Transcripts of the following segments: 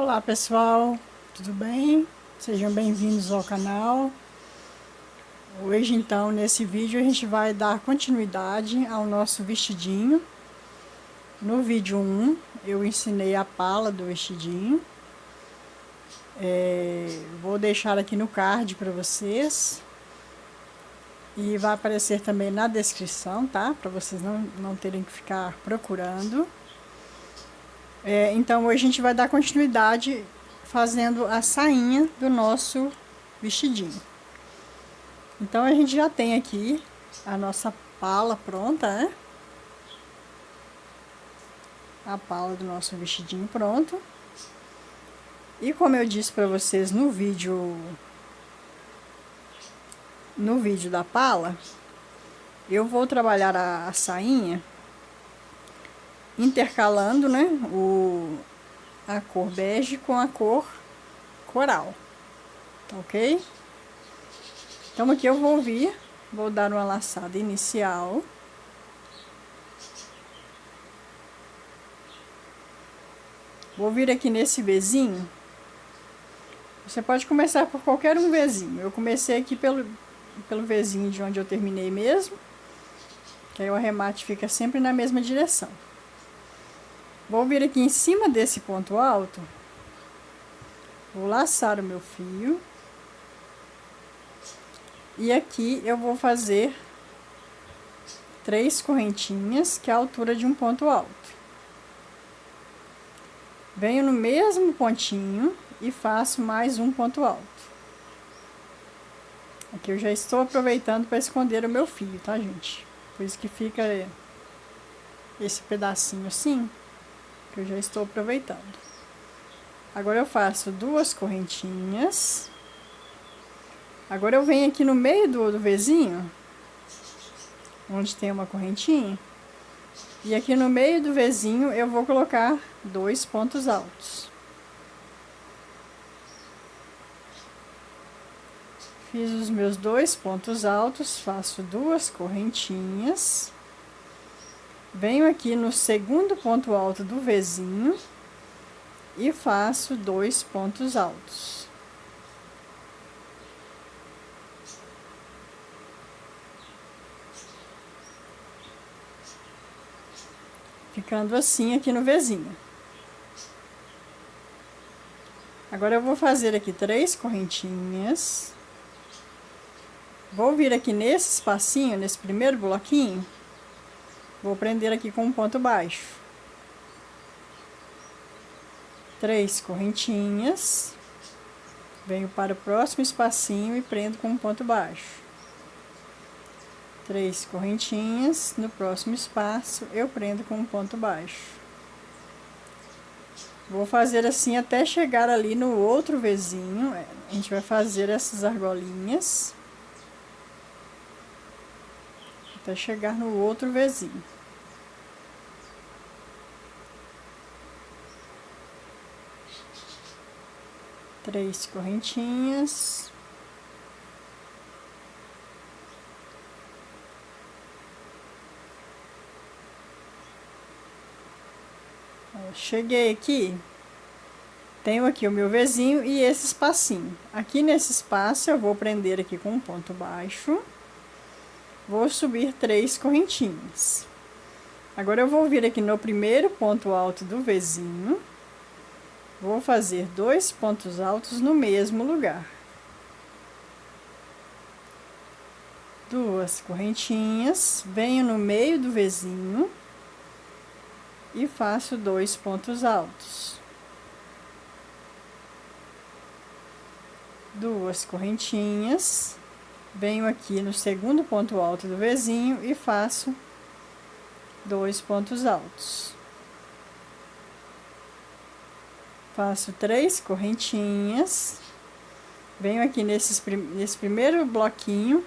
Olá pessoal, tudo bem? Sejam bem-vindos ao canal. Hoje então, nesse vídeo, a gente vai dar continuidade ao nosso vestidinho. No vídeo 1, eu ensinei a pala do vestidinho. Vou deixar aqui no card para vocês. E vai aparecer também na descrição, tá? Para vocês não terem que ficar procurando. Então, hoje a gente vai dar continuidade fazendo a sainha do nosso vestidinho. Então, a gente já tem aqui a nossa pala pronta, né? A pala do nosso vestidinho pronto. E como eu disse para vocês no vídeo da pala, eu vou trabalhar a sainha intercalando, né, a cor bege com a cor coral, ok? Então aqui eu vou dar uma laçada inicial. Vou vir aqui nesse Vzinho. Você pode começar por qualquer um Vzinho. Eu comecei aqui pelo Vzinho de onde eu terminei mesmo, que aí o arremate fica sempre na mesma direção. Vou vir aqui em cima desse ponto alto, vou laçar o meu fio. E aqui eu vou fazer 3 correntinhas, que é a altura de um ponto alto. Venho no mesmo pontinho e faço mais um ponto alto. Aqui eu já estou aproveitando para esconder o meu fio, tá, gente? Por isso que fica esse pedacinho assim, que eu já estou aproveitando. Agora eu faço 2 correntinhas. Agora eu venho aqui no meio do Vzinho, onde tem uma correntinha, e aqui no meio do Vzinho eu vou colocar 2 pontos altos. Fiz os meus 2 pontos altos, faço 2 correntinhas, venho aqui no segundo ponto alto do Vzinho e faço 2 pontos altos. Ficando assim aqui no Vzinho. Agora eu vou fazer aqui 3 correntinhas. Vou vir aqui nesse espacinho, nesse primeiro bloquinho. Vou prender aqui com um ponto baixo. 3 correntinhas. Venho para o próximo espacinho e prendo com um ponto baixo. 3 correntinhas, no próximo espaço eu prendo com um ponto baixo. Vou fazer assim até chegar ali no outro Vzinho. A gente vai fazer essas argolinhas até chegar no outro Vzinho. Três correntinhas. Cheguei aqui, tenho aqui o meu Vzinho e esse espacinho. Aqui nesse espaço eu vou prender aqui com um ponto baixo, vou subir 3 correntinhas. Agora eu vou vir aqui no primeiro ponto alto do Vzinho, vou fazer 2 pontos altos no mesmo lugar. 2 correntinhas, venho no meio do Vzinho e faço 2 pontos altos. 2 correntinhas, venho aqui no segundo ponto alto do Vzinho e faço 2 pontos altos. Faço 3 correntinhas, venho aqui nesse primeiro bloquinho,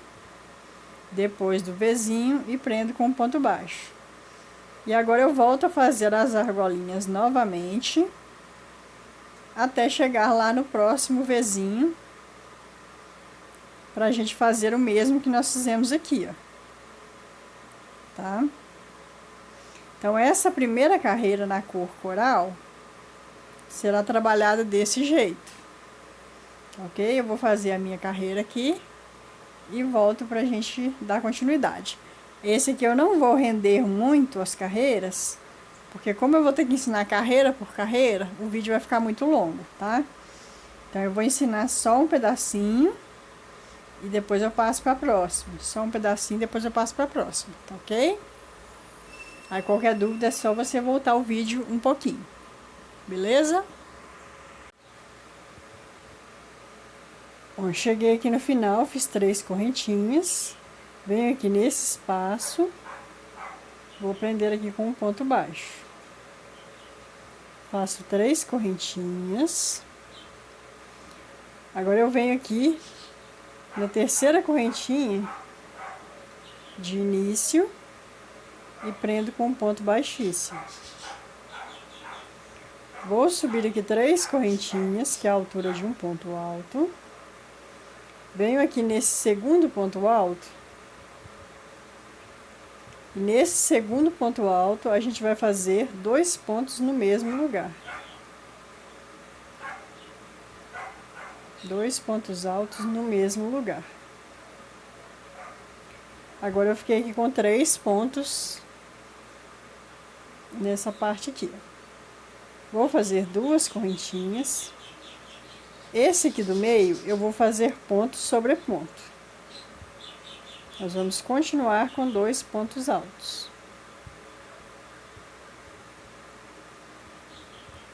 depois do Vzinho e prendo com um ponto baixo. E agora eu volto a fazer as argolinhas novamente, até chegar lá no próximo Vzinho, pra gente fazer o mesmo que nós fizemos aqui, ó. Tá? Então, essa primeira carreira na cor coral, será trabalhada desse jeito, ok? Eu vou fazer a minha carreira aqui e volto pra gente dar continuidade. Esse aqui eu não vou render muito as carreiras, porque como eu vou ter que ensinar carreira por carreira, o vídeo vai ficar muito longo, tá? Então eu vou ensinar só um pedacinho e depois eu passo para a próxima. Só um pedacinho, depois eu passo para a próxima, tá ok? Aí qualquer dúvida é só você voltar o vídeo um pouquinho, beleza? Bom, cheguei aqui no final, fiz 3 correntinhas. Venho aqui nesse espaço, vou prender aqui com um ponto baixo. Faço 3 correntinhas. Agora eu venho aqui na terceira correntinha de início e prendo com um ponto baixíssimo. Vou subir aqui 3 correntinhas, que é a altura de um ponto alto. Venho aqui nesse segundo ponto alto. E nesse segundo ponto alto, a gente vai fazer 2 pontos no mesmo lugar. 2 pontos altos no mesmo lugar. Agora eu fiquei aqui com 3 pontos nessa parte aqui. Vou fazer 2 correntinhas. Esse aqui do meio, eu vou fazer ponto sobre ponto. Nós vamos continuar com 2 pontos altos.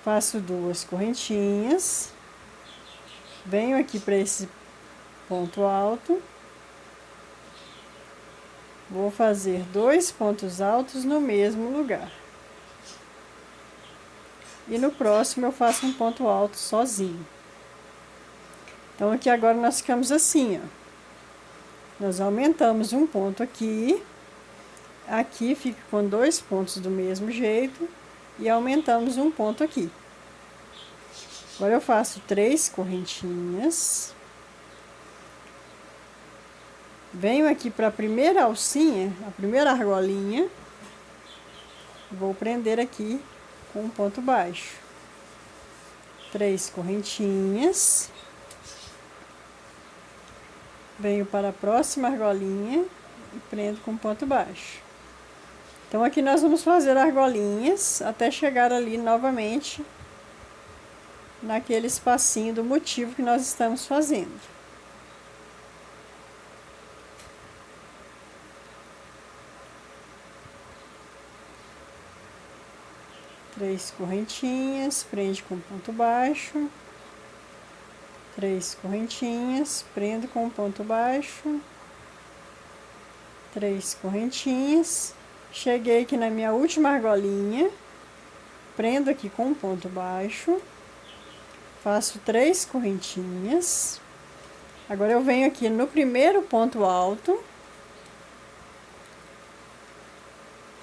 Faço 2 correntinhas. Venho aqui para esse ponto alto. Vou fazer 2 pontos altos no mesmo lugar. E no próximo eu faço um ponto alto sozinho. Então aqui agora nós ficamos assim, ó. Nós aumentamos um ponto aqui. Aqui fica com 2 pontos do mesmo jeito. E aumentamos um ponto aqui. Agora eu faço 3 correntinhas. Venho aqui para a primeira alcinha, a primeira argolinha. Vou prender aqui com um ponto baixo. 3 correntinhas. Venho para a próxima argolinha e prendo com ponto baixo. Então aqui nós vamos fazer argolinhas até chegar ali novamente naquele espacinho do motivo que nós estamos fazendo. Três correntinhas, prende com ponto baixo. 3 correntinhas, prendo com ponto baixo. 3 correntinhas. Cheguei aqui na minha última argolinha. Prendo aqui com ponto baixo. Faço 3 correntinhas. Agora eu venho aqui no primeiro ponto alto.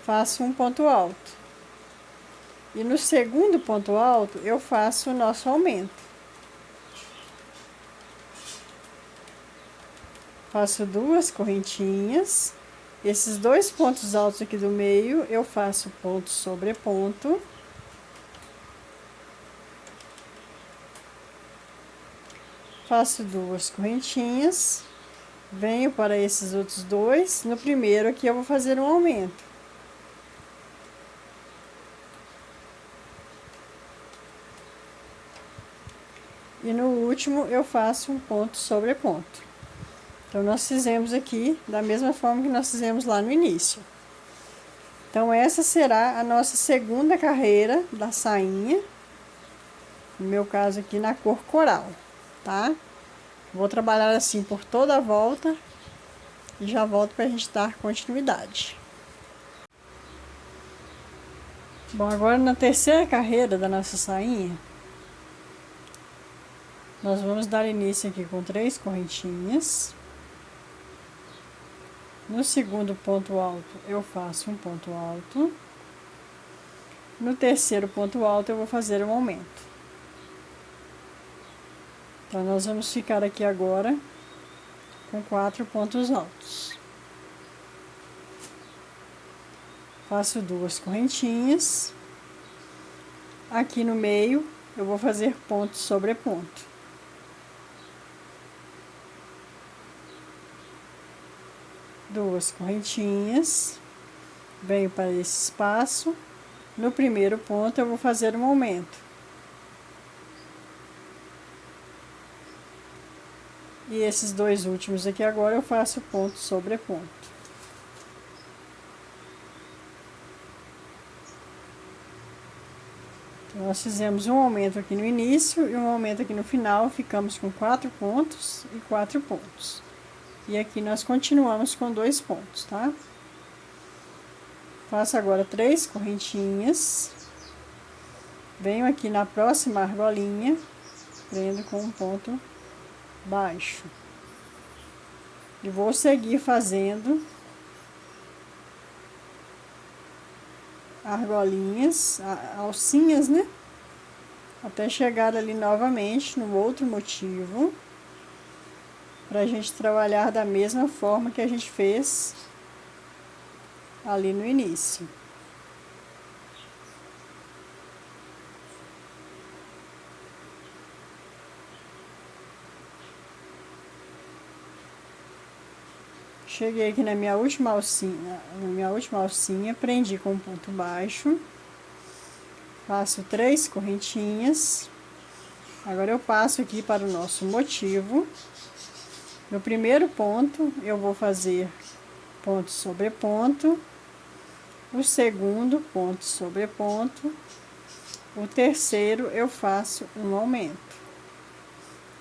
Faço um ponto alto. E no segundo ponto alto eu faço o nosso aumento. Faço 2 correntinhas. Esses 2 pontos altos aqui do meio, eu faço ponto sobre ponto. Faço 2 correntinhas. Venho para esses outros 2. No primeiro aqui eu vou fazer um aumento. E no último eu faço um ponto sobre ponto. Então, nós fizemos aqui da mesma forma que nós fizemos lá no início. Então, essa será a nossa segunda carreira da sainha. No meu caso aqui, na cor coral, tá? Vou trabalhar assim por toda a volta e já volto pra gente dar continuidade. Bom, agora na terceira carreira da nossa sainha, nós vamos dar início aqui com 3 correntinhas. No segundo ponto alto, eu faço um ponto alto. No terceiro ponto alto, eu vou fazer um aumento. Então, nós vamos ficar aqui agora com 4 pontos altos. Faço 2 correntinhas. Aqui no meio, eu vou fazer ponto sobre ponto. Duas correntinhas, venho para esse espaço. No primeiro ponto eu vou fazer um aumento. E esses dois últimos aqui agora eu faço ponto sobre ponto. Então, nós fizemos um aumento aqui no início e um aumento aqui no final, ficamos com 4 pontos e 4 pontos. E aqui nós continuamos com 2 pontos, tá? Faço agora 3 correntinhas. Venho aqui na próxima argolinha, prendo com um ponto baixo. E vou seguir fazendo argolinhas, alcinhas, né? Até chegar ali novamente no outro motivo, pra gente trabalhar da mesma forma que a gente fez ali no início. Cheguei aqui na minha última alcinha, prendi com um ponto baixo, faço 3 correntinhas. Agora eu passo aqui para o nosso motivo. No primeiro ponto eu vou fazer ponto sobre ponto, o segundo ponto sobre ponto, o terceiro eu faço um aumento,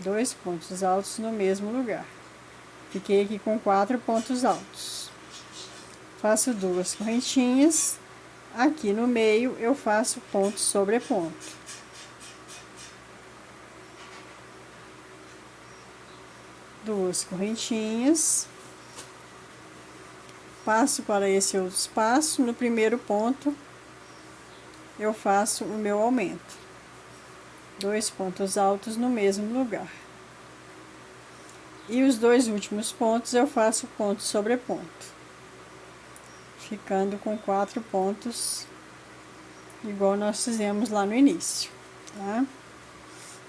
2 pontos altos no mesmo lugar. Fiquei aqui com 4 pontos altos. Faço 2 correntinhas. Aqui no meio eu faço ponto sobre ponto. Duas correntinhas. Passo para esse outro espaço. No primeiro ponto eu faço o meu aumento. 2 pontos altos no mesmo lugar. E os 2 últimos pontos eu faço ponto sobre ponto, ficando com 4 pontos, igual nós fizemos lá no início, tá?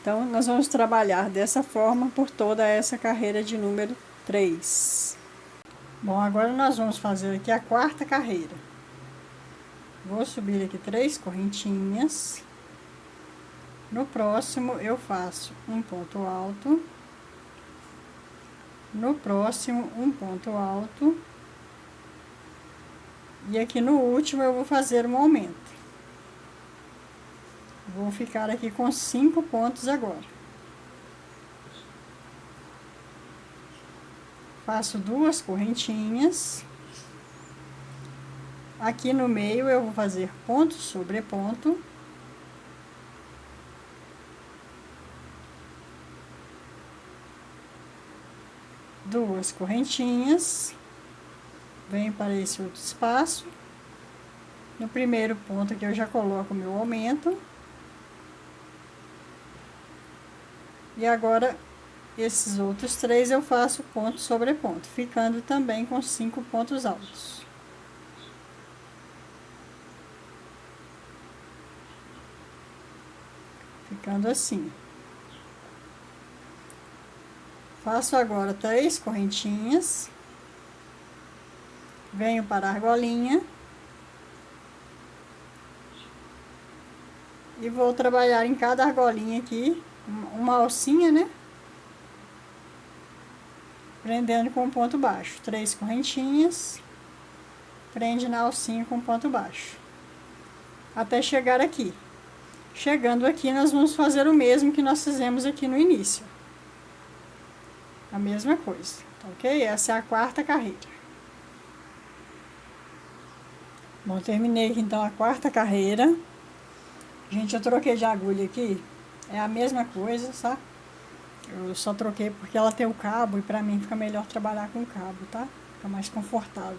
Então, nós vamos trabalhar dessa forma por toda essa carreira de número 3. Bom, agora nós vamos fazer aqui a quarta carreira. Vou subir aqui 3 correntinhas. No próximo, eu faço um ponto alto. No próximo, um ponto alto. E aqui no último eu vou fazer um aumento. Vou ficar aqui com 5 pontos agora. Faço 2 correntinhas. Aqui no meio eu vou fazer ponto sobre ponto. Duas correntinhas, venho para esse outro espaço. No primeiro ponto aqui eu já coloco o meu aumento. E agora, esses outros 3 eu faço ponto sobre ponto, ficando também com 5 pontos altos. Ficando assim. Faço agora 3 correntinhas. Venho para a argolinha. E vou trabalhar em cada argolinha aqui, uma alcinha, né? Prendendo com ponto baixo. 3 correntinhas. Prende na alcinha com ponto baixo. Até chegar aqui. Chegando aqui, nós vamos fazer o mesmo que nós fizemos aqui no início. A mesma coisa, tá ok? Essa é a quarta carreira. Bom, terminei aqui então a quarta carreira. Gente, eu troquei de agulha aqui. É a mesma coisa, sabe? Eu só troquei porque ela tem o cabo e pra mim fica melhor trabalhar com o cabo, tá? Fica mais confortável.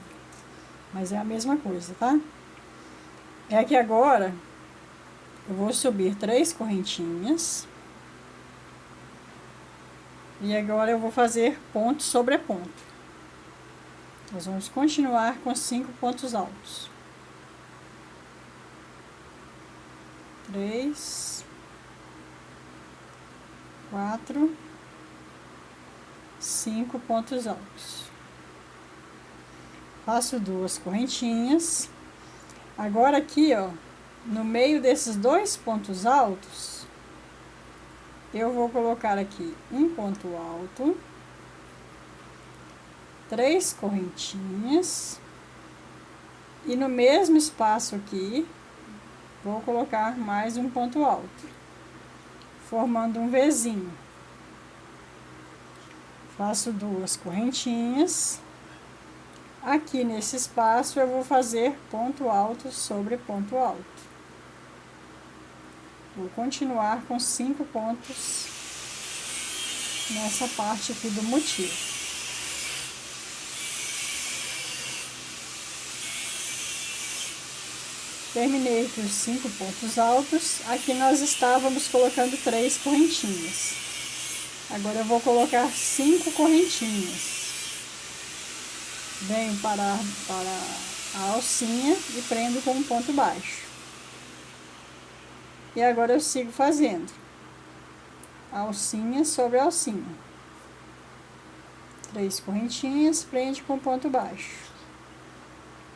Mas é a mesma coisa, tá? É que agora eu vou subir 3 correntinhas. E agora eu vou fazer ponto sobre ponto. Nós vamos continuar com 5 pontos altos. 3, 4, 5 pontos altos. Faço 2 correntinhas. Agora aqui, ó, no meio desses 2 pontos altos, eu vou colocar aqui um ponto alto, 3 correntinhas, e no mesmo espaço aqui, vou colocar mais um ponto alto, formando um Vzinho. Faço 2 correntinhas. Aqui nesse espaço eu vou fazer ponto alto sobre ponto alto. Vou continuar com 5 pontos nessa parte aqui do motivo. Terminei aqui os 5 pontos altos. Aqui nós estávamos colocando 3 correntinhas. Agora eu vou colocar 5 correntinhas. Venho para a alcinha e prendo com um ponto baixo. E agora eu sigo fazendo alcinha sobre alcinha. 3 correntinhas, prende com ponto baixo.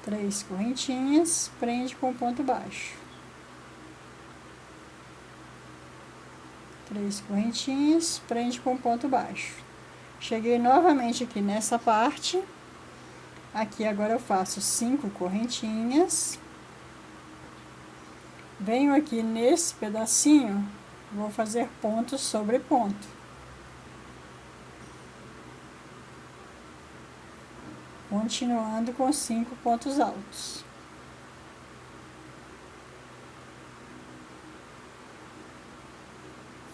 3 correntinhas, prende com ponto baixo. 3 correntinhas, prende com ponto baixo. Cheguei novamente aqui nessa parte. Aqui agora eu faço 5 correntinhas. Venho aqui nesse pedacinho, vou fazer ponto sobre ponto. Continuando com 5 pontos altos.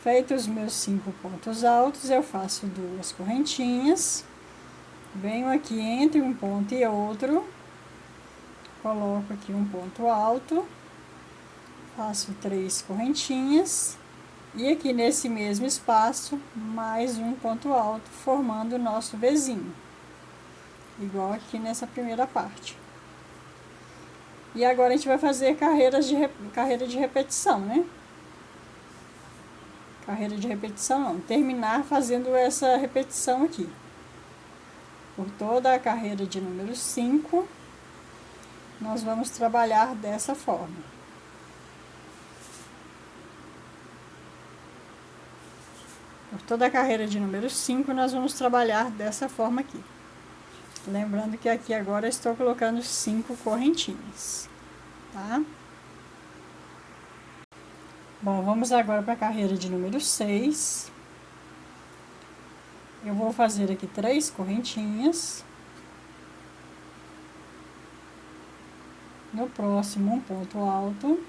Feitos os meus 5 pontos altos, eu faço 2 correntinhas. Venho aqui entre um ponto e outro, coloco aqui um ponto alto, faço 3 correntinhas e aqui nesse mesmo espaço mais um ponto alto, formando o nosso Vzinho, igual aqui nessa primeira parte. E agora a gente vai fazer carreira de repetição, né? Carreira de repetição não, terminar fazendo essa repetição aqui. Por toda a carreira de número 5, nós vamos trabalhar dessa forma. Por toda a carreira de número 5, nós vamos trabalhar dessa forma aqui. Lembrando que aqui agora eu estou colocando 5 correntinhas, tá? Bom, vamos agora para a carreira de número 6. Eu vou fazer aqui 3 correntinhas. No próximo, um ponto alto.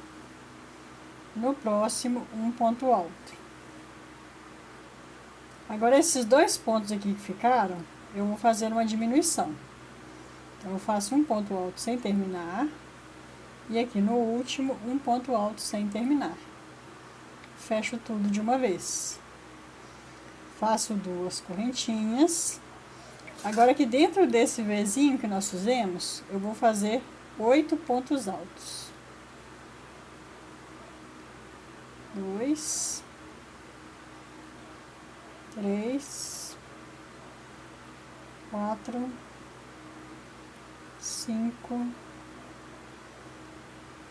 No próximo, um ponto alto. Agora, esses 2 pontos aqui que ficaram, eu vou fazer uma diminuição. Então, eu faço um ponto alto sem terminar. E aqui no último, um ponto alto sem terminar. Fecho tudo de uma vez. Faço 2 correntinhas. Agora aqui dentro desse Vzinho que nós fizemos, eu vou fazer 8 pontos altos. 2, 3, 4, 5,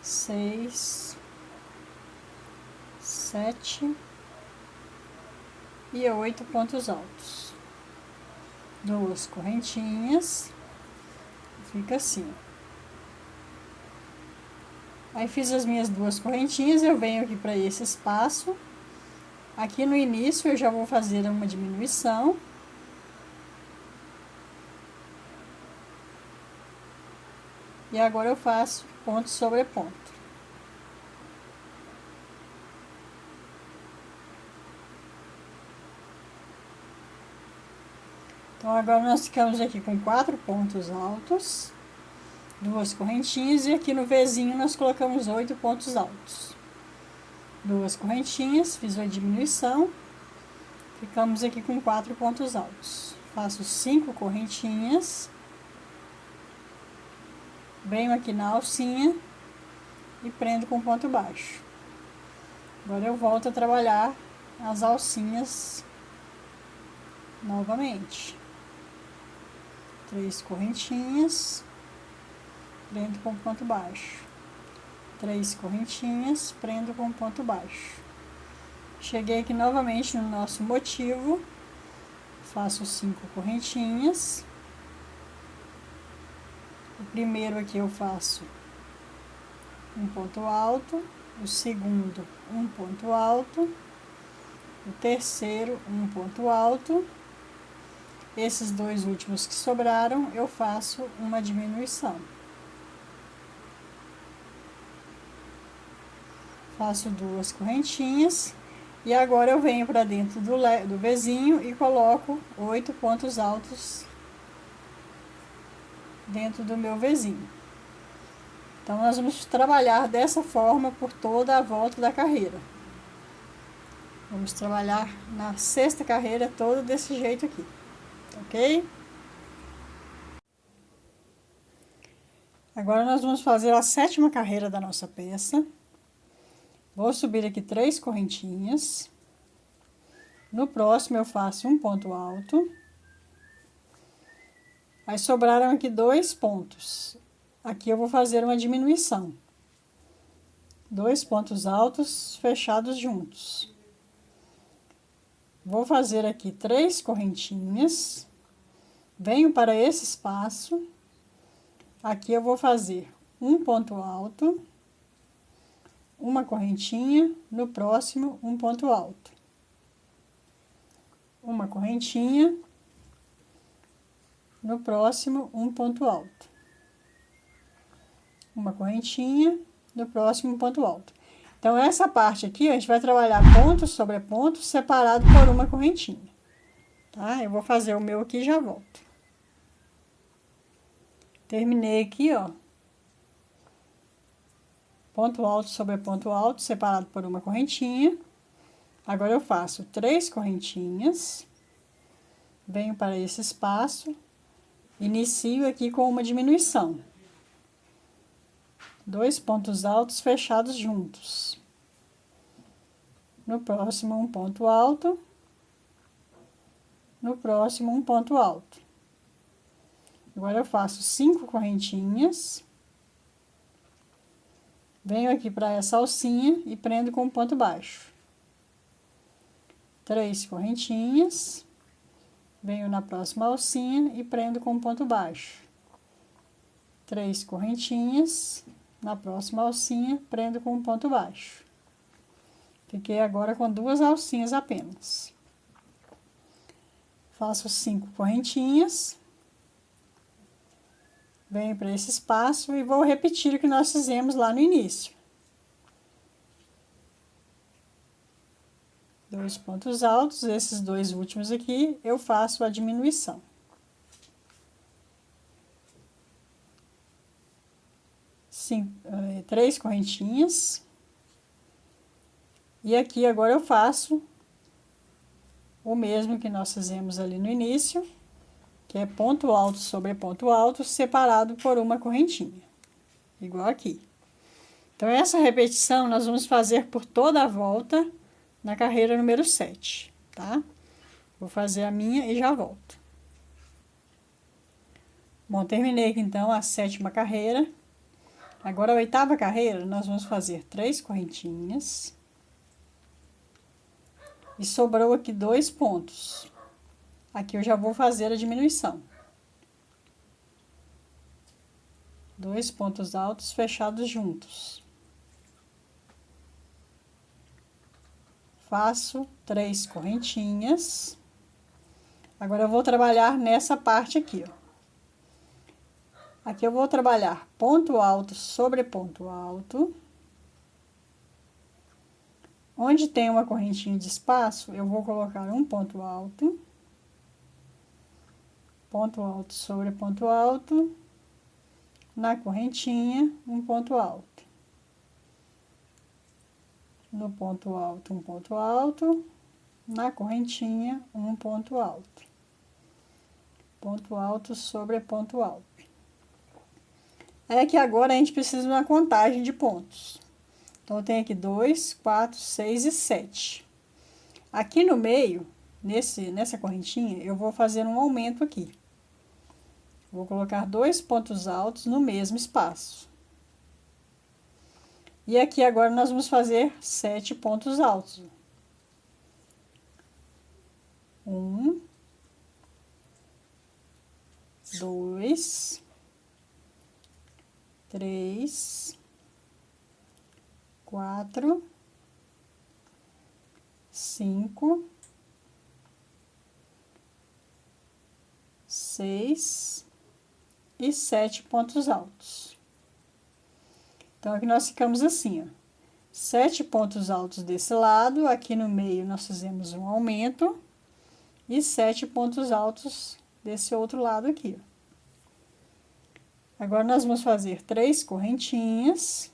6, 7 e 8 pontos altos. 2 correntinhas, fica assim. Aí fiz as minhas 2 correntinhas, eu venho aqui para esse espaço. Aqui no início eu já vou fazer uma diminuição. E agora eu faço ponto sobre ponto. Então, agora nós ficamos aqui com 4 pontos altos, 2 correntinhas, e aqui no Vzinho nós colocamos 8 pontos altos. 2 correntinhas, fiz uma diminuição, ficamos aqui com 4 pontos altos. Faço 5 correntinhas, venho aqui na alcinha e prendo com ponto baixo. Agora eu volto a trabalhar as alcinhas novamente. 3 correntinhas, prendo com ponto baixo. 3 correntinhas, prendo com ponto baixo. Cheguei aqui novamente no nosso motivo, faço 5 correntinhas. O primeiro aqui eu faço um ponto alto, o segundo um ponto alto, o terceiro um ponto alto. Esses dois últimos que sobraram, eu faço uma diminuição. Faço 2 correntinhas e agora eu venho para dentro do Vzinho e coloco 8 pontos altos dentro do meu Vzinho. Então, nós vamos trabalhar dessa forma por toda a volta da carreira. Vamos trabalhar na 6ª carreira toda desse jeito aqui, ok? Agora, nós vamos fazer a 7ª carreira da nossa peça. Vou subir aqui 3 correntinhas. No próximo, eu faço um ponto alto. Aí, sobraram aqui 2 pontos. Aqui eu vou fazer uma diminuição. 2 pontos altos fechados juntos. Vou fazer aqui 3 correntinhas. Venho para esse espaço. Aqui eu vou fazer um ponto alto, uma correntinha, no próximo um ponto alto. Uma correntinha, no próximo um ponto alto. Uma correntinha, no próximo ponto alto. Então, essa parte aqui, a gente vai trabalhar ponto sobre ponto, separado por uma correntinha, tá? Eu vou fazer o meu aqui e já volto. Terminei aqui, ó. Ponto alto sobre ponto alto, separado por uma correntinha. Agora, eu faço 3 correntinhas. Venho para esse espaço. Inicio aqui com uma diminuição. 2 pontos altos fechados juntos. No próximo, um ponto alto. No próximo, um ponto alto. Agora, eu faço 5 correntinhas. Venho aqui para essa alcinha e prendo com um ponto baixo. 3 correntinhas. Venho na próxima alcinha e prendo com um ponto baixo. 3 correntinhas. Na próxima alcinha, prendo com um ponto baixo. Fiquei agora com 2 alcinhas apenas. Faço 5 correntinhas. Venho para esse espaço e vou repetir o que nós fizemos lá no início. 2 pontos altos, esses 2 últimos aqui, eu faço a diminuição. 3 correntinhas. E aqui agora eu faço o mesmo que nós fizemos ali no início, que é ponto alto sobre ponto alto, separado por uma correntinha, igual aqui. Então, essa repetição nós vamos fazer por toda a volta na carreira número 7, tá? Vou fazer a minha e já volto. Bom, terminei aqui, então, a 7ª carreira. Agora, a 8ª carreira, nós vamos fazer 3 correntinhas. E sobrou aqui 2 pontos. Aqui eu já vou fazer a diminuição. 2 pontos altos fechados juntos. Faço 3 correntinhas. Agora, eu vou trabalhar nessa parte aqui, ó. Aqui eu vou trabalhar ponto alto sobre ponto alto. Onde tem uma correntinha de espaço, eu vou colocar um ponto alto. Ponto alto sobre ponto alto. Na correntinha, um ponto alto. No ponto alto, um ponto alto. Na correntinha, um ponto alto. Ponto alto sobre ponto alto. É que agora a gente precisa de uma contagem de pontos. Então, eu tenho aqui 2, 4, 6 e 7. Aqui no meio, nessa correntinha, eu vou fazer um aumento aqui. Vou colocar 2 pontos altos no mesmo espaço. E aqui agora nós vamos fazer 7 pontos altos. 1, 2, 3, 4, 5, 6 e 7 pontos altos. Então, aqui nós ficamos assim, ó. 7 pontos altos desse lado, aqui no meio nós fizemos um aumento e 7 pontos altos desse outro lado aqui, ó. Agora, nós vamos fazer 3 correntinhas.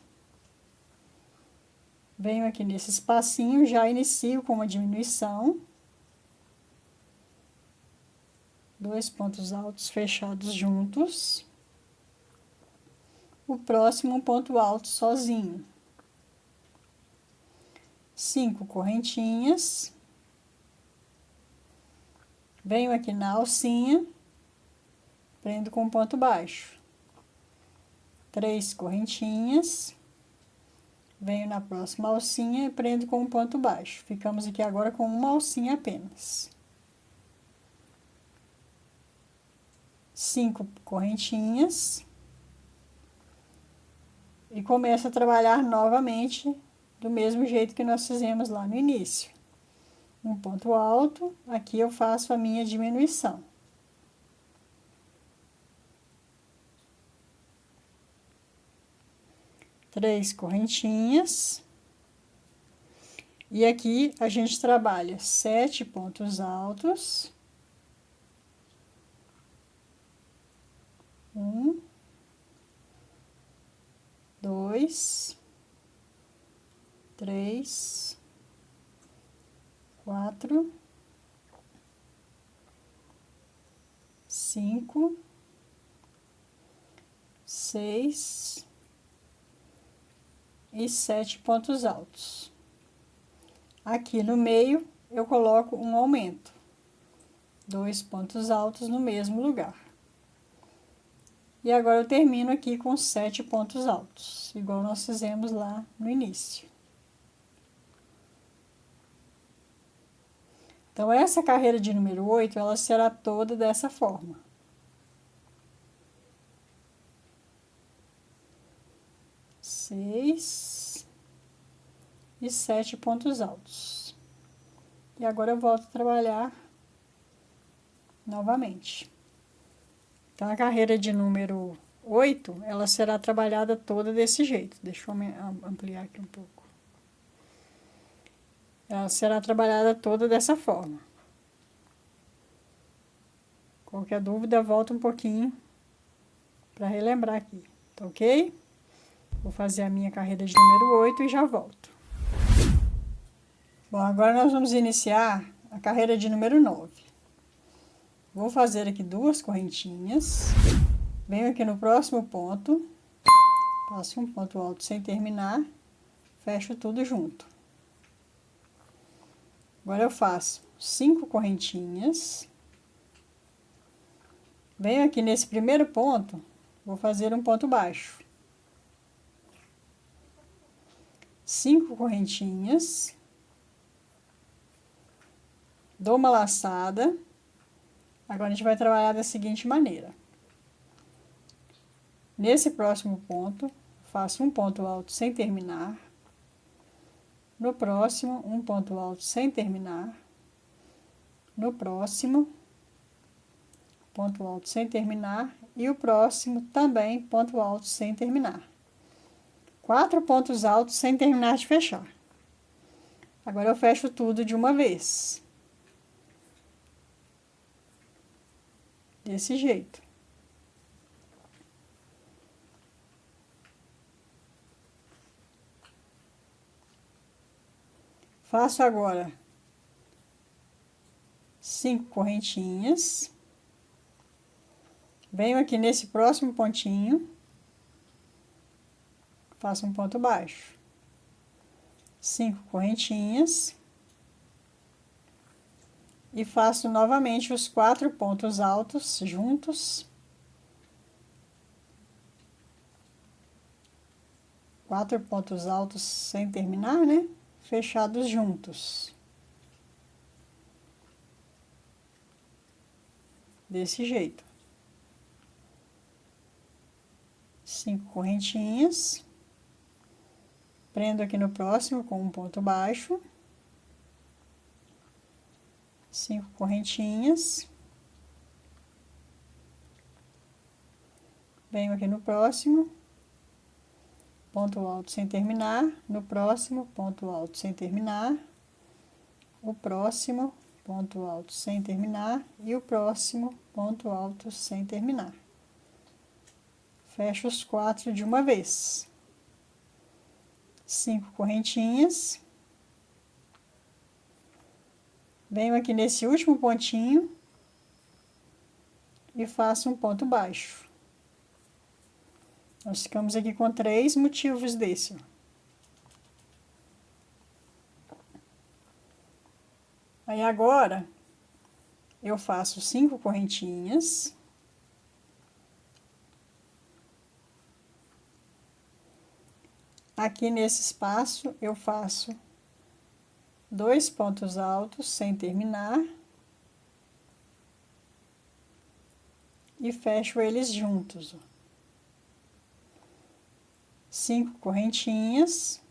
Venho aqui nesse espacinho, já inicio com uma diminuição. 2 pontos altos fechados juntos. O próximo, um ponto alto sozinho. 5 correntinhas. Venho aqui na alcinha, prendo com ponto baixo. 3 correntinhas. Venho na próxima alcinha e prendo com um ponto baixo. Ficamos aqui agora com uma alcinha apenas. 5 correntinhas. E começo a trabalhar novamente do mesmo jeito que nós fizemos lá no início. Um ponto alto, aqui eu faço a minha diminuição. Três correntinhas. E aqui a gente trabalha 7 pontos altos. 1, 2, 3, 4, 5, 6 e 7 pontos altos. Aqui no meio eu coloco um aumento, 2 pontos altos no mesmo lugar. E agora eu termino aqui com 7 pontos altos, igual nós fizemos lá no início. Então, essa carreira de número 8, ela será toda dessa forma. Seis e 7 pontos altos. E agora eu volto a trabalhar novamente. Então, a carreira de número 8, ela será trabalhada toda desse jeito. Deixa eu ampliar aqui um pouco. Ela será trabalhada toda dessa forma. Qualquer dúvida, volta um pouquinho para relembrar aqui, tá ok? Vou fazer a minha carreira de número 8 e já volto. Bom, agora nós vamos iniciar a carreira de número 9. Vou fazer aqui 2 correntinhas. Venho aqui no próximo ponto, passo um ponto alto sem terminar, fecho tudo junto. Agora eu faço 5 correntinhas. Venho aqui nesse primeiro ponto, vou fazer um ponto baixo. 5 correntinhas. Dou uma laçada. Agora a gente vai trabalhar da seguinte maneira. Nesse próximo ponto, faço um ponto alto sem terminar. No próximo, um ponto alto sem terminar. No próximo, ponto alto sem terminar. E o próximo também, ponto alto sem terminar. 4 pontos altos sem terminar de fechar. Agora eu fecho tudo de uma vez. Desse jeito. Faço agora 5 correntinhas. Venho aqui nesse próximo pontinho. Faço um ponto baixo. 5 correntinhas. e faço novamente os 4 pontos altos juntos. 4 pontos altos sem terminar, né? Fechados juntos. Desse jeito. 5 correntinhas. Prendo aqui no próximo com um ponto baixo. 5 correntinhas. Venho aqui no próximo, ponto alto sem terminar, no próximo, ponto alto sem terminar, o próximo, ponto alto sem terminar e o próximo, ponto alto sem terminar. Fecho os 4 de uma vez. 5 correntinhas. Venho aqui nesse último pontinho e faço um ponto baixo. Nós ficamos aqui com 3 motivos desse, ó. Aí agora, eu faço 5 correntinhas. Aqui nesse espaço, eu faço 2 pontos altos sem terminar. E fecho eles juntos, ó. 5 correntinhas.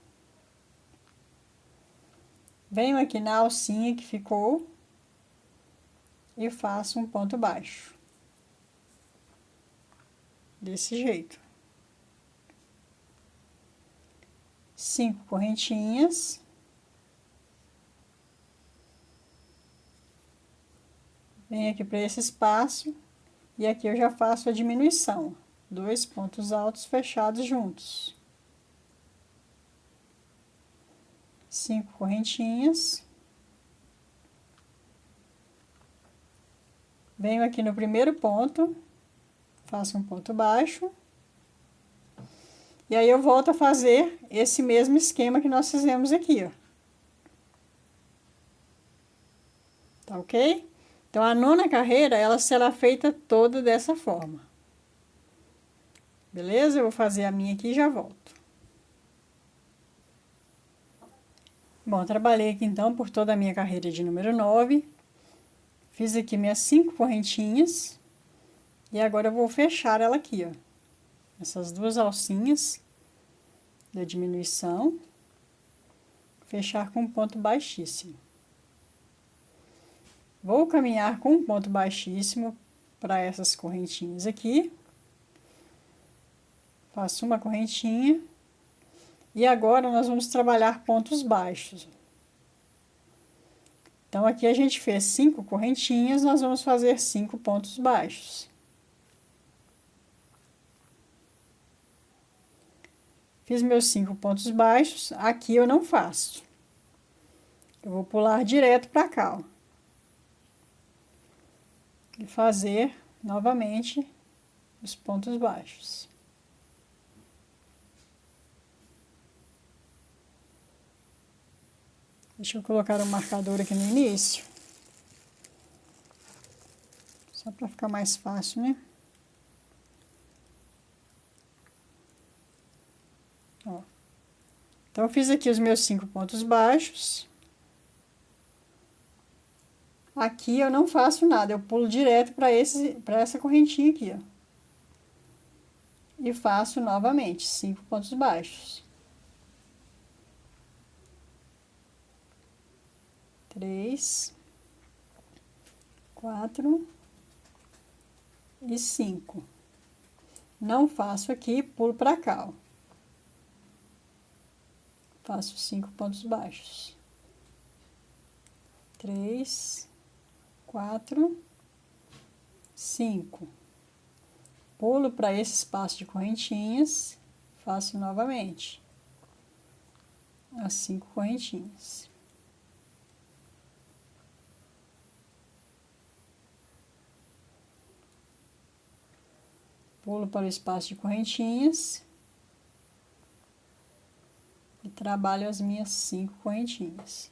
Venho aqui na alcinha que ficou e faço um ponto baixo. Desse jeito. 5 correntinhas. Venho aqui para esse espaço e aqui eu já faço a diminuição. 2 pontos altos fechados juntos. 5 correntinhas. Venho aqui no primeiro ponto, faço um ponto baixo. E aí eu volto a fazer esse mesmo esquema que nós fizemos aqui, ó. Tá ok? Então, a 9ª carreira, ela será feita toda dessa forma. Beleza? Eu vou fazer a minha aqui e já volto. Bom, trabalhei aqui então por toda a minha carreira de número 9. Fiz aqui minhas 5 correntinhas. E agora eu vou fechar ela aqui, ó. Essas 2 alcinhas da diminuição. Fechar com um ponto baixíssimo. Vou caminhar com um ponto baixíssimo para essas correntinhas aqui. Faço uma correntinha. E agora nós vamos trabalhar pontos baixos. Então, aqui a gente fez 5 correntinhas, nós vamos fazer 5 pontos baixos. Fiz meus 5 pontos baixos, aqui eu não faço. Eu vou pular direto para cá, ó. E fazer novamente os pontos baixos. Deixa eu colocar o marcador aqui no início. Só para ficar mais fácil, né? Ó. Então, eu fiz aqui os meus 5 pontos baixos. Aqui eu não faço nada, eu pulo direto para essa correntinha aqui, ó. E faço novamente 5 pontos baixos. 3, 4 e 5. Não faço aqui, pulo para cá, ó. Faço 5 pontos baixos. 3, 4, 5. Pulo para esse espaço de correntinhas, faço novamente as 5 correntinhas. Pulo para o espaço de correntinhas e trabalho as minhas 5 correntinhas.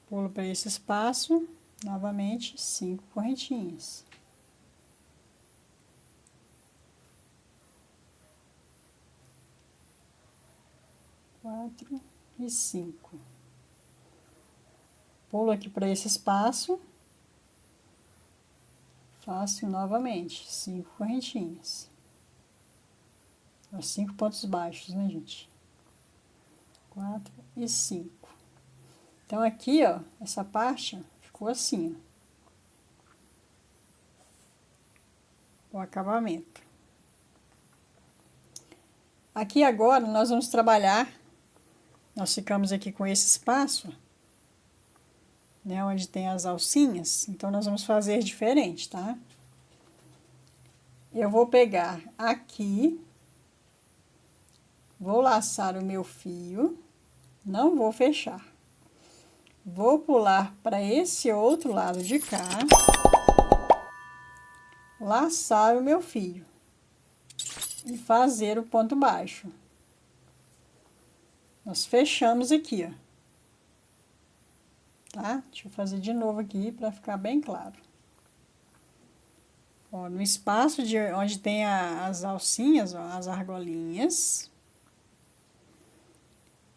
Pulo para esse espaço, novamente 5 correntinhas. Quatro e 5. Pulo aqui para esse espaço, faço novamente 5 correntinhas. Os 5 pontos baixos, né, gente? 4 e 5. Então, aqui, ó, essa parte, ó, ficou assim, ó, o acabamento. Aqui agora, nós vamos trabalhar, nós ficamos aqui com esse espaço, né, onde tem as alcinhas, então nós vamos fazer diferente, tá? Eu vou pegar aqui, vou laçar o meu fio, não vou fechar. Vou pular para esse outro lado de cá, laçar o meu fio e fazer o ponto baixo. Nós fechamos aqui, ó. Tá? Deixa eu fazer de novo aqui para ficar bem claro. Ó, no espaço de onde tem as alcinhas, ó, as argolinhas,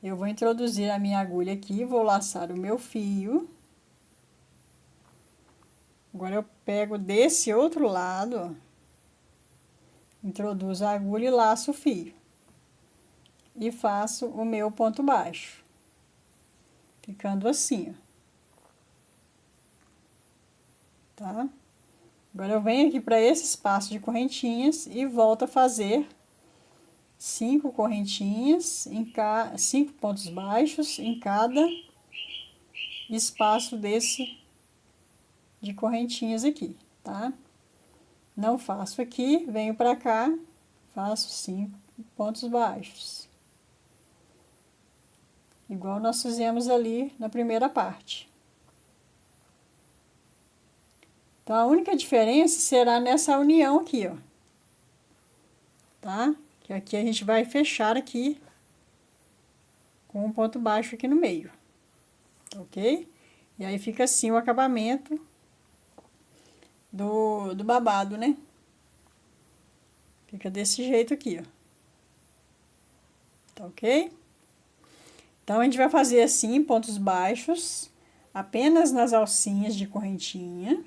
eu vou introduzir a minha agulha aqui, vou laçar o meu fio. Agora, eu pego desse outro lado, ó, introduzo a agulha e laço o fio. E faço o meu ponto baixo. Ficando assim, ó. Tá? Agora, eu venho aqui para esse espaço de correntinhas e volto a fazer 5 correntinhas, 5 pontos baixos em cada espaço desse de correntinhas aqui, tá? Não faço aqui, venho para cá, faço 5 pontos baixos. Igual nós fizemos ali na primeira parte. Então, a única diferença será nessa união aqui, ó. Tá? Que aqui a gente vai fechar aqui com um ponto baixo aqui no meio. Ok? E aí, fica assim o acabamento do babado, né? Fica desse jeito aqui, ó. Tá ok? Então, a gente vai fazer assim, pontos baixos, apenas nas alcinhas de correntinha.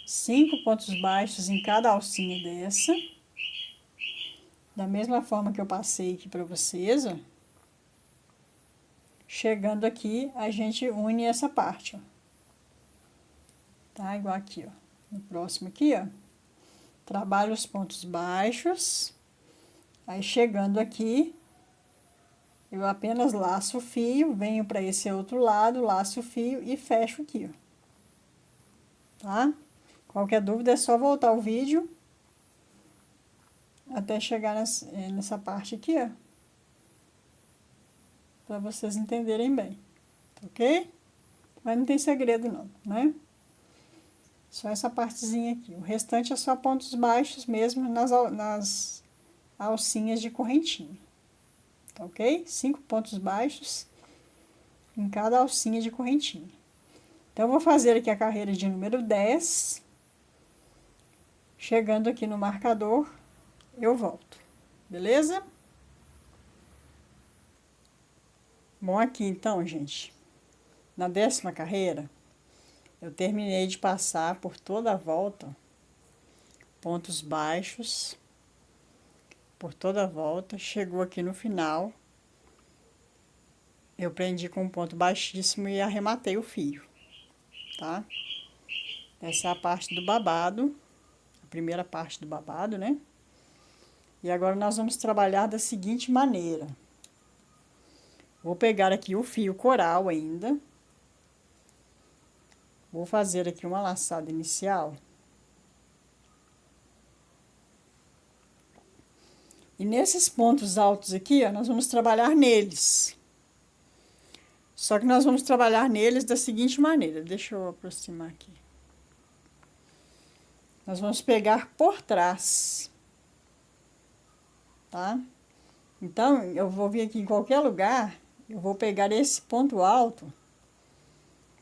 5 pontos baixos em cada alcinha dessa. Da mesma forma que eu passei aqui para vocês, ó. Chegando aqui, a gente une essa parte, ó. Tá? Igual aqui, ó. No próximo aqui, ó. Trabalho os pontos baixos. Aí, chegando aqui, eu apenas laço o fio, venho para esse outro lado, laço o fio e fecho aqui, ó. Tá? Qualquer dúvida é só voltar o vídeo até chegar nessa parte aqui, ó. Para vocês entenderem bem, ok? Mas não tem segredo não, né? Só essa partezinha aqui. O restante é só pontos baixos mesmo nas alcinhas de correntinha, tá ok? 5 pontos baixos em cada alcinha de correntinha. Então, eu vou fazer aqui a carreira de número 10. Chegando aqui no marcador, eu volto, beleza? Bom, aqui então, gente, na 10ª carreira, eu terminei de passar por toda a volta, pontos baixos, por toda a volta, chegou aqui no final, eu prendi com um ponto baixíssimo e arrematei o fio, tá? Essa é a parte do babado, a primeira parte do babado, né? E agora nós vamos trabalhar da seguinte maneira. Vou pegar aqui o fio coral ainda. Vou fazer aqui uma laçada inicial. E nesses pontos altos aqui, ó, nós vamos trabalhar neles. Só que nós vamos trabalhar neles da seguinte maneira. Deixa eu aproximar aqui. Nós vamos pegar por trás. Tá? Então, eu vou vir aqui em qualquer lugar eu vou pegar esse ponto alto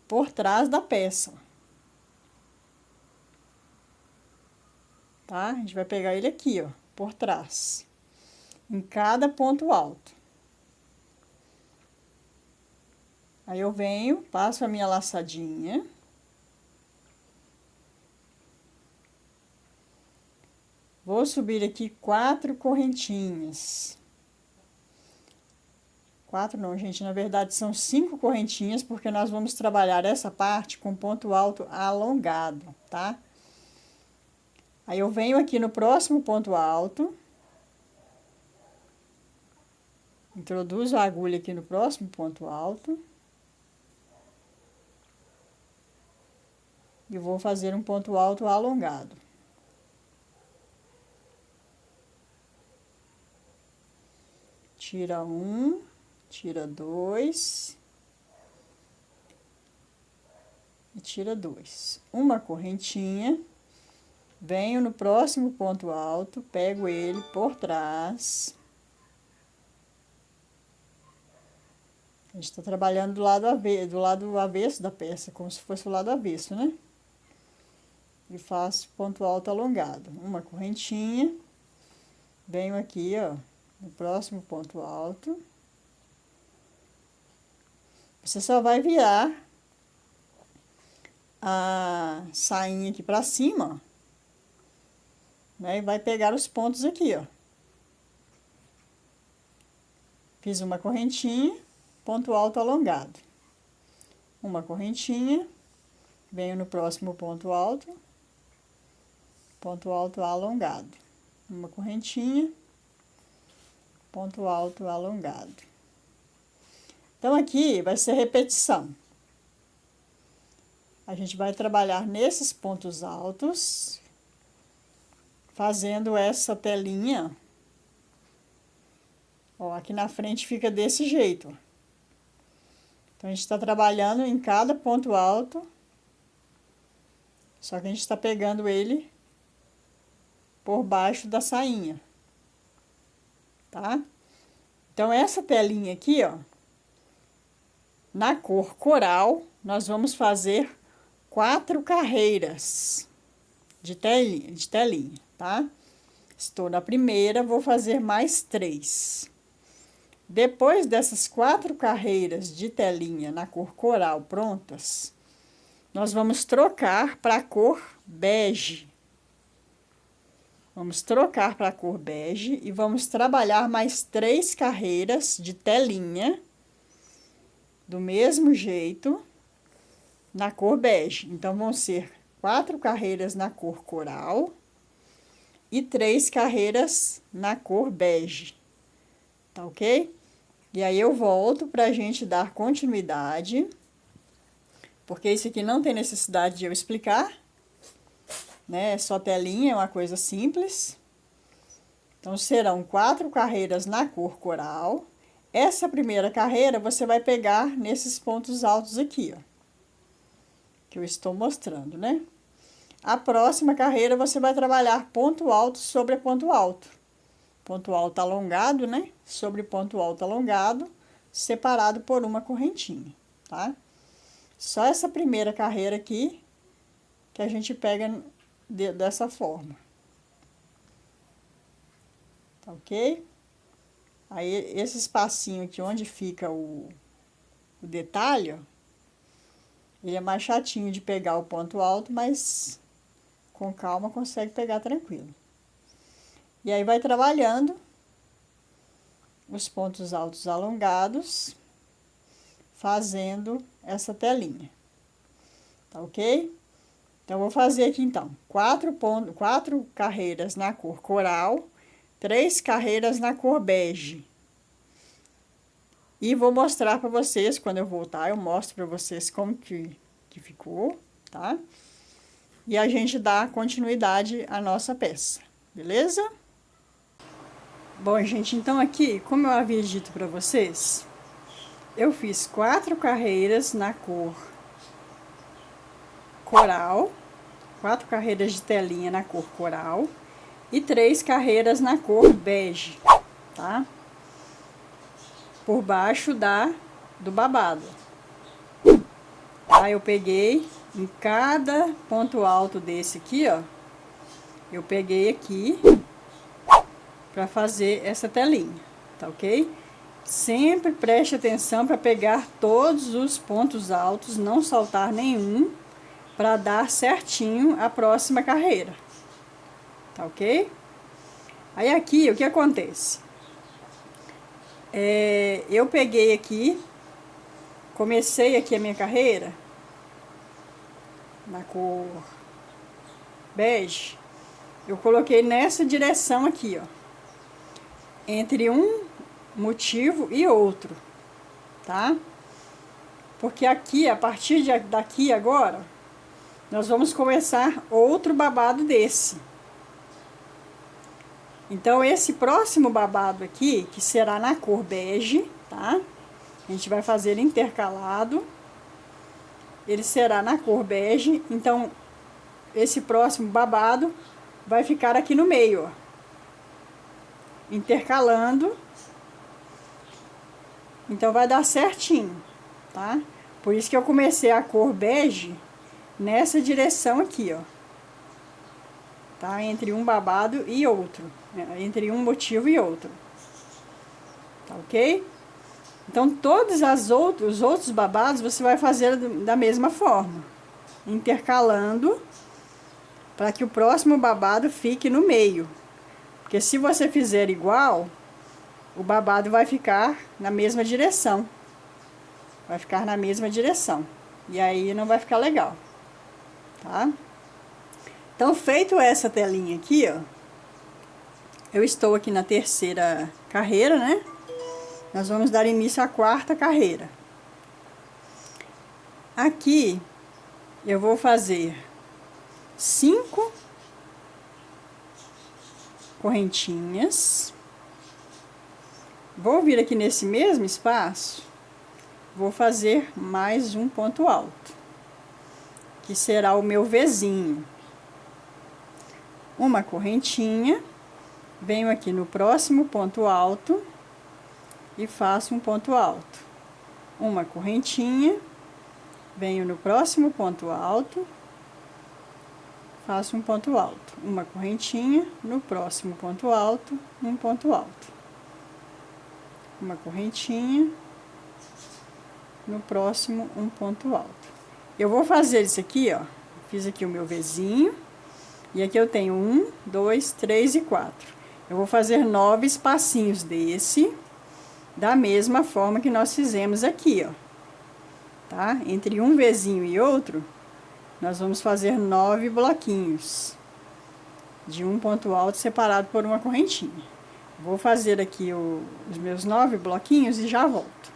por trás da peça. Tá? A gente vai pegar ele aqui, ó, por trás, em cada ponto alto. Aí eu venho, passo a minha laçadinha. Vou subir aqui 4 correntinhas. 4 não, gente, na verdade são 5 correntinhas, porque nós vamos trabalhar essa parte com ponto alto alongado, tá? Aí eu venho aqui no próximo ponto alto. Introduzo a agulha aqui no próximo ponto alto. E vou fazer um ponto alto alongado. Tira um, tira dois. E tira dois. Uma correntinha. Venho no próximo ponto alto, pego ele por trás. A gente tá trabalhando do lado avesso da peça, como se fosse o lado avesso, né? E faço ponto alto alongado. Uma correntinha. Venho aqui, ó, no próximo ponto alto. Você só vai virar a sainha aqui pra cima, ó, né? E vai pegar os pontos aqui, ó. Fiz uma correntinha, ponto alto alongado. Uma correntinha, venho no próximo ponto alto alongado. Uma correntinha, ponto alto alongado. Então, aqui vai ser repetição. A gente vai trabalhar nesses pontos altos, fazendo essa telinha. Ó, aqui na frente fica desse jeito. Então, a gente tá trabalhando em cada ponto alto, só que a gente tá pegando ele por baixo da sainha, tá? Então, essa telinha aqui, ó, na cor coral, nós vamos fazer 4 carreiras de telinha, tá? Estou na primeira, vou fazer mais 3. Depois dessas 4 carreiras de telinha na cor coral prontas, nós vamos trocar para a cor bege. Vamos trocar para a cor bege e vamos trabalhar mais 3 carreiras de telinha, do mesmo jeito, na cor bege. Então, vão ser 4 carreiras na cor coral e 3 carreiras na cor bege, tá ok? E aí, eu volto pra gente dar continuidade, porque isso aqui não tem necessidade de eu explicar, né? É só telinha, é uma coisa simples. Então, serão 4 carreiras na cor coral. Essa primeira carreira, você vai pegar nesses pontos altos aqui, ó, que eu estou mostrando, né? A próxima carreira, você vai trabalhar ponto alto sobre ponto alto. Ponto alto alongado, né? Sobre ponto alto alongado, separado por uma correntinha, tá? Só essa primeira carreira aqui, que a gente pega dessa forma. Tá ok? Aí, esse espacinho aqui, onde fica o detalhe, ó, ele é mais chatinho de pegar o ponto alto, mas com calma consegue pegar tranquilo. E aí, vai trabalhando os pontos altos alongados, fazendo essa telinha. Tá ok? Então, vou fazer aqui, então, 4 carreiras na cor coral, 3 carreiras na cor bege. E vou mostrar para vocês, quando eu voltar, eu mostro para vocês como que ficou, tá? E a gente dá continuidade à nossa peça, beleza? Bom, gente, então aqui, como eu havia dito para vocês, eu fiz 4 carreiras na cor coral, 4 carreiras de telinha na cor coral e 3 carreiras na cor bege, tá? por baixo do babado. Aí eu peguei em cada ponto alto desse aqui, ó, eu peguei aqui para fazer essa telinha, tá ok? Sempre preste atenção para pegar todos os pontos altos, não saltar nenhum, para dar certinho a próxima carreira, tá ok? Aí aqui, o que acontece? Eu peguei aqui, comecei aqui a minha carreira na cor bege, eu coloquei nessa direção aqui, ó, entre um motivo e outro, tá? Porque aqui, a partir daqui agora, nós vamos começar outro babado desse. Então, esse próximo babado aqui, que será na cor bege, tá? A gente vai fazer ele intercalado. Ele será na cor bege, então, esse próximo babado vai ficar aqui no meio, ó, intercalando. Então, vai dar certinho, tá? Por isso que eu comecei a cor bege nessa direção aqui, ó. Tá? Entre um babado e outro, né? Entre um motivo e outro. Tá ok? Então, todos os outros babados você vai fazer da mesma forma, intercalando, para que o próximo babado fique no meio. Porque se você fizer igual, o babado vai ficar na mesma direção. Vai ficar na mesma direção. E aí não vai ficar legal. Tá? Então, feito essa telinha aqui, ó, eu estou aqui na terceira carreira, né? Nós vamos dar início à quarta carreira. Aqui, eu vou fazer 5 correntinhas. Vou vir aqui nesse mesmo espaço, vou fazer mais um ponto alto, que será o meu Vzinho. Uma correntinha, venho aqui no próximo ponto alto e faço um ponto alto. Uma correntinha, venho no próximo ponto alto, faço um ponto alto. Uma correntinha, no próximo ponto alto, um ponto alto. Uma correntinha, no próximo um ponto alto. Eu vou fazer isso aqui, ó, fiz aqui o meu Vzinho, e aqui eu tenho 1, 2, 3 e 4. Eu vou fazer 9 espacinhos desse, da mesma forma que nós fizemos aqui, ó. Tá? Entre um Vzinho e outro, nós vamos fazer 9 bloquinhos de um ponto alto separado por uma correntinha. Vou fazer aqui os meus 9 bloquinhos e já volto.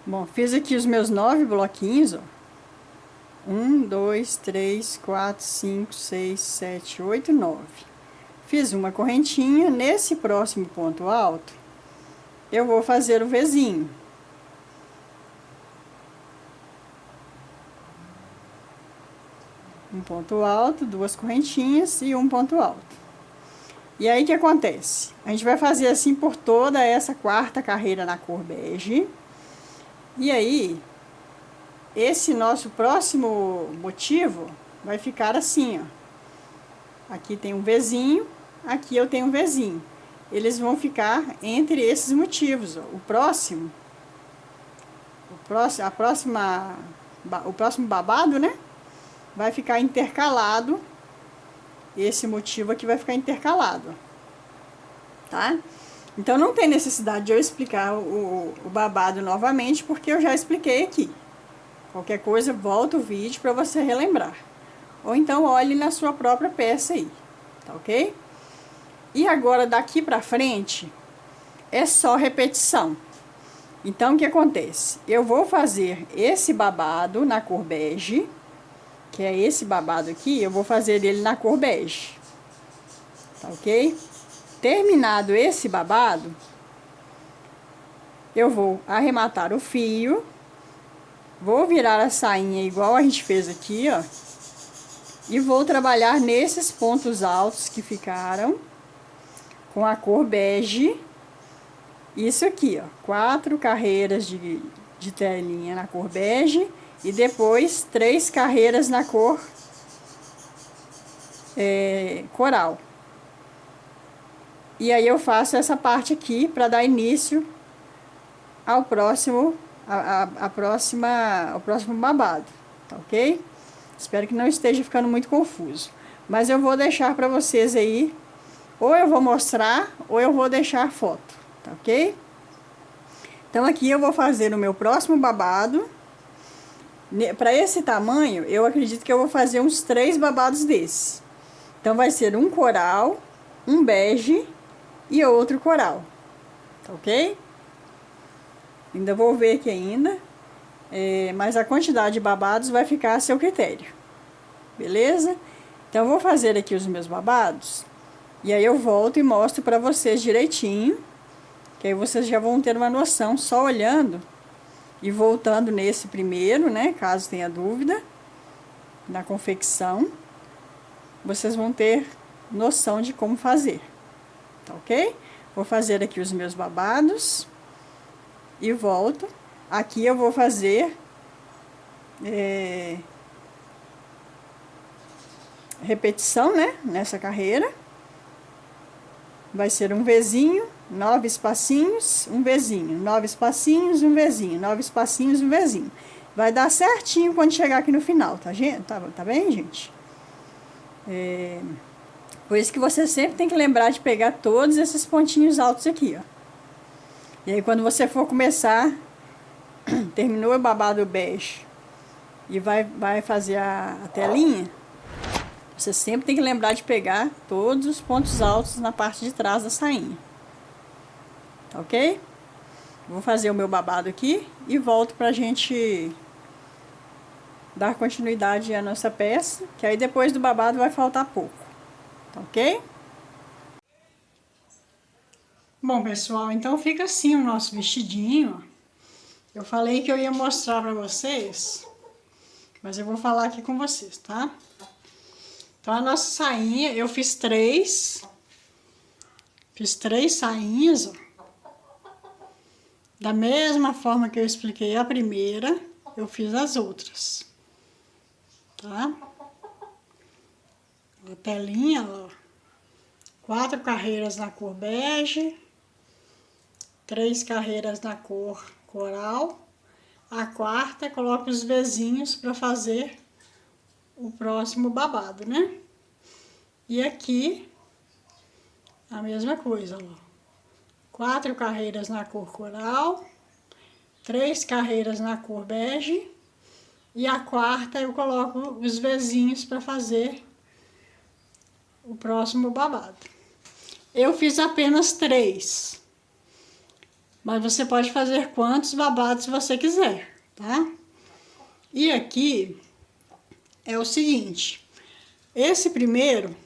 Bom, fiz aqui os meus 9 bloquinhos, ó. 1, 2, 3, 4, 5, 6, 7, 8, 9. Fiz uma correntinha. Nesse próximo ponto alto, eu vou fazer o Vzinho. Um ponto alto, 2 correntinhas e um ponto alto. E aí, o que acontece? A gente vai fazer assim por toda essa quarta carreira na cor bege. E aí, esse nosso próximo motivo vai ficar assim, ó. Aqui tem um Vzinho, aqui eu tenho um Vzinho. Eles vão ficar entre esses motivos, ó. O próximo babado, né? Vai ficar intercalado. Esse motivo aqui vai ficar intercalado, tá? Então, não tem necessidade de eu explicar o babado novamente, porque eu já expliquei aqui. Qualquer coisa, volta o vídeo para você relembrar. Ou então, olhe na sua própria peça aí, tá ok? E agora, daqui pra frente, é só repetição. Então, o que acontece? Eu vou fazer esse babado na cor bege, que é esse babado aqui, eu vou fazer ele na cor bege, tá ok? Terminado esse babado, eu vou arrematar o fio, vou virar a sainha igual a gente fez aqui, ó, e vou trabalhar nesses pontos altos que ficaram com a cor bege isso aqui, ó, 4 carreiras de telinha na cor bege e depois 3 carreiras na cor coral. E aí eu faço essa parte aqui para dar início ao próximo, ao próximo babado, tá ok? Espero que não esteja ficando muito confuso. Mas eu vou deixar para vocês aí, ou eu vou mostrar, ou eu vou deixar foto, tá ok? Então aqui eu vou fazer o meu próximo babado. Para esse tamanho, eu acredito que eu vou fazer uns 3 babados desse. Então vai ser um coral, um bege e outro coral, tá ok? Ainda vou ver aqui ainda, mas a quantidade de babados vai ficar a seu critério, beleza? Então eu vou fazer aqui os meus babados e aí eu volto e mostro para vocês direitinho, que aí vocês já vão ter uma noção só olhando e voltando nesse primeiro, né? Caso tenha dúvida na confecção, vocês vão ter noção de como fazer, tá ok? Vou fazer aqui os meus babados e volto. Aqui eu vou fazer repetição, né? Nessa carreira. Vai ser um Vzinho, 9 espacinhos, um Vzinho, 9 espacinhos, um Vzinho, 9 espacinhos, um Vzinho. Vai dar certinho quando chegar aqui no final, tá, gente? Tá bem, gente? Por isso que você sempre tem que lembrar de pegar todos esses pontinhos altos aqui, ó. E aí quando você for começar, terminou o babado bege e vai fazer a telinha, você sempre tem que lembrar de pegar todos os pontos altos na parte de trás da sainha. Tá ok? Vou fazer o meu babado aqui e volto pra gente dar continuidade à nossa peça, que aí depois do babado vai faltar pouco. Tá ok? Bom, pessoal, então fica assim o nosso vestidinho. Eu falei que eu ia mostrar pra vocês, mas eu vou falar aqui com vocês, tá? Então, a nossa sainha, eu fiz 3. Fiz 3 sainhas, ó. Da mesma forma que eu expliquei a primeira, eu fiz as outras. Tá? A telinha, ó. 4 carreiras na cor bege. 3 carreiras na cor coral. A quarta, coloco os Vzinhos para fazer o próximo babado, né? E aqui, a mesma coisa, ó. 4 carreiras na cor coral, 3 carreiras na cor bege, e a quarta eu coloco os Vzinhos para fazer o próximo babado. Eu fiz apenas 3, mas você pode fazer quantos babados você quiser, tá? E aqui é o seguinte, esse primeiro,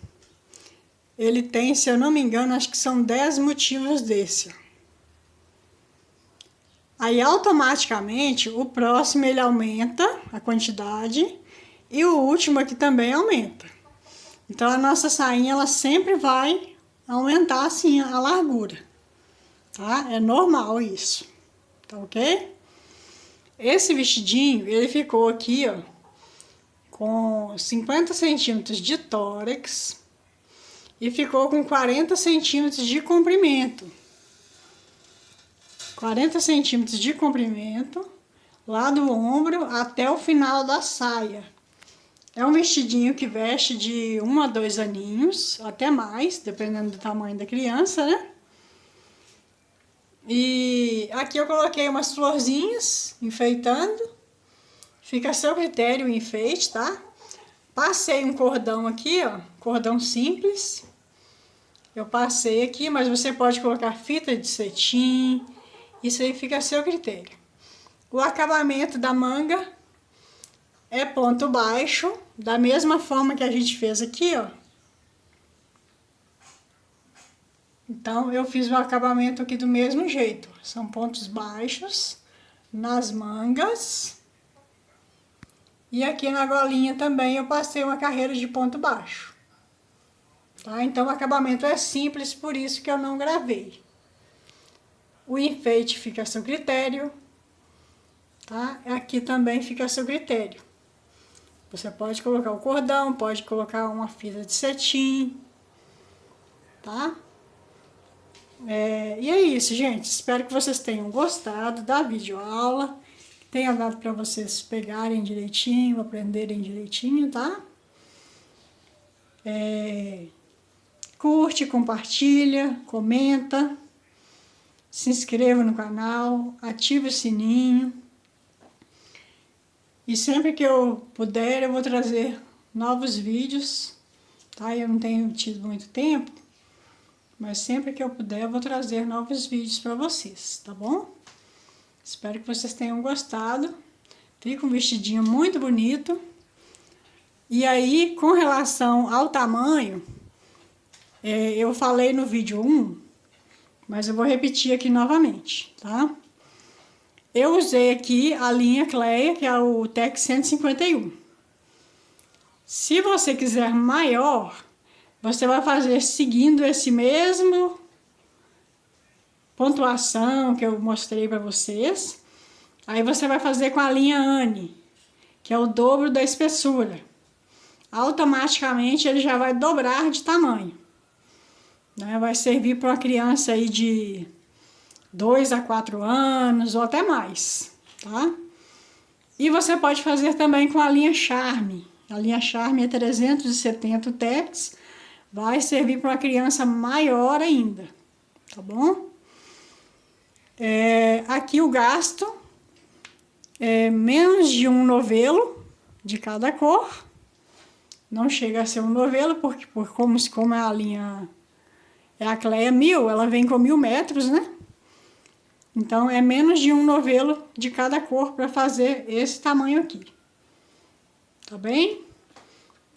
ele tem, se eu não me engano, acho que são 10 motivos desse. Aí, automaticamente, o próximo ele aumenta a quantidade e o último aqui também aumenta. Então, a nossa sainha, ela sempre vai aumentar, assim, a largura, tá? É normal isso, tá ok? Esse vestidinho, ele ficou aqui, ó, com 50 centímetros de tórax e ficou com 40 centímetros de comprimento. 40 centímetros de comprimento, lá do ombro até o final da saia. É um vestidinho que veste de 1 a 2 aninhos, até mais, dependendo do tamanho da criança, né? E aqui eu coloquei umas florzinhas, enfeitando. Fica a seu critério o enfeite, tá? Passei um cordão aqui, ó, cordão simples. Eu passei aqui, mas você pode colocar fita de cetim, isso aí fica a seu critério. O acabamento da manga é ponto baixo, da mesma forma que a gente fez aqui, ó. Então, eu fiz o acabamento aqui do mesmo jeito. São pontos baixos nas mangas. E aqui na golinha também eu passei uma carreira de ponto baixo. Tá? Então, o acabamento é simples, por isso que eu não gravei. O enfeite fica a seu critério, tá? Aqui também fica a seu critério. Você pode colocar o cordão, pode colocar uma fita de cetim, tá? E é isso, gente. Espero que vocês tenham gostado da videoaula, que tenha dado para vocês pegarem direitinho, aprenderem direitinho, tá? Curte, compartilha, comenta, se inscreva no canal, ative o sininho. E sempre que eu puder, eu vou trazer novos vídeos, tá? Eu não tenho tido muito tempo, mas sempre que eu puder, eu vou trazer novos vídeos para vocês, tá bom? Espero que vocês tenham gostado. Fica um vestidinho muito bonito. E aí, com relação ao tamanho, eu falei no vídeo 1, mas eu vou repetir aqui novamente, tá? Eu usei aqui a linha Cleia, que é o Tec 151. Se você quiser maior, você vai fazer seguindo esse mesmo pontuação que eu mostrei para vocês. Aí você vai fazer com a linha Anne, que é o dobro da espessura. Automaticamente ele já vai dobrar de tamanho, né? Vai servir para uma criança aí de 2 a 4 anos ou até mais, tá? E você pode fazer também com a linha Charme. A linha Charme é 370 tecs, vai servir para uma criança maior ainda, tá bom? Aqui o gasto é menos de um novelo de cada cor. Não chega a ser um novelo, porque como a linha é a Cleia 1000, ela vem com 1000 metros, né? Então, é menos de um novelo de cada cor para fazer esse tamanho aqui. Tá bem?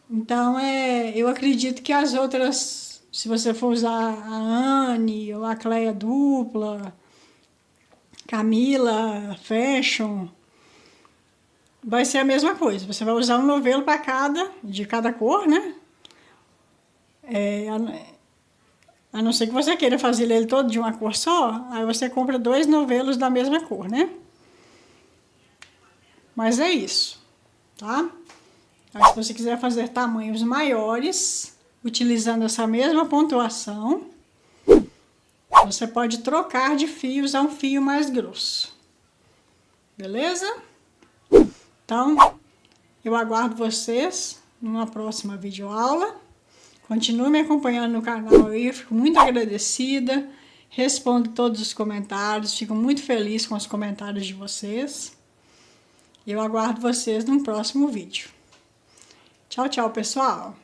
Então, eu acredito que as outras, se você for usar a Anne ou a Cleia dupla, Camila, Fashion, vai ser a mesma coisa. Você vai usar um novelo de cada cor, né? A não ser que você queira fazer ele todo de uma cor só, aí você compra 2 novelos da mesma cor, né? Mas é isso, tá? Aí, se você quiser fazer tamanhos maiores, utilizando essa mesma pontuação, você pode trocar de fio, usar um fio mais grosso. Beleza? Então, eu aguardo vocês numa próxima videoaula. Continue me acompanhando no canal aí, eu fico muito agradecida, respondo todos os comentários, fico muito feliz com os comentários de vocês. E eu aguardo vocês num próximo vídeo. Tchau, tchau, pessoal!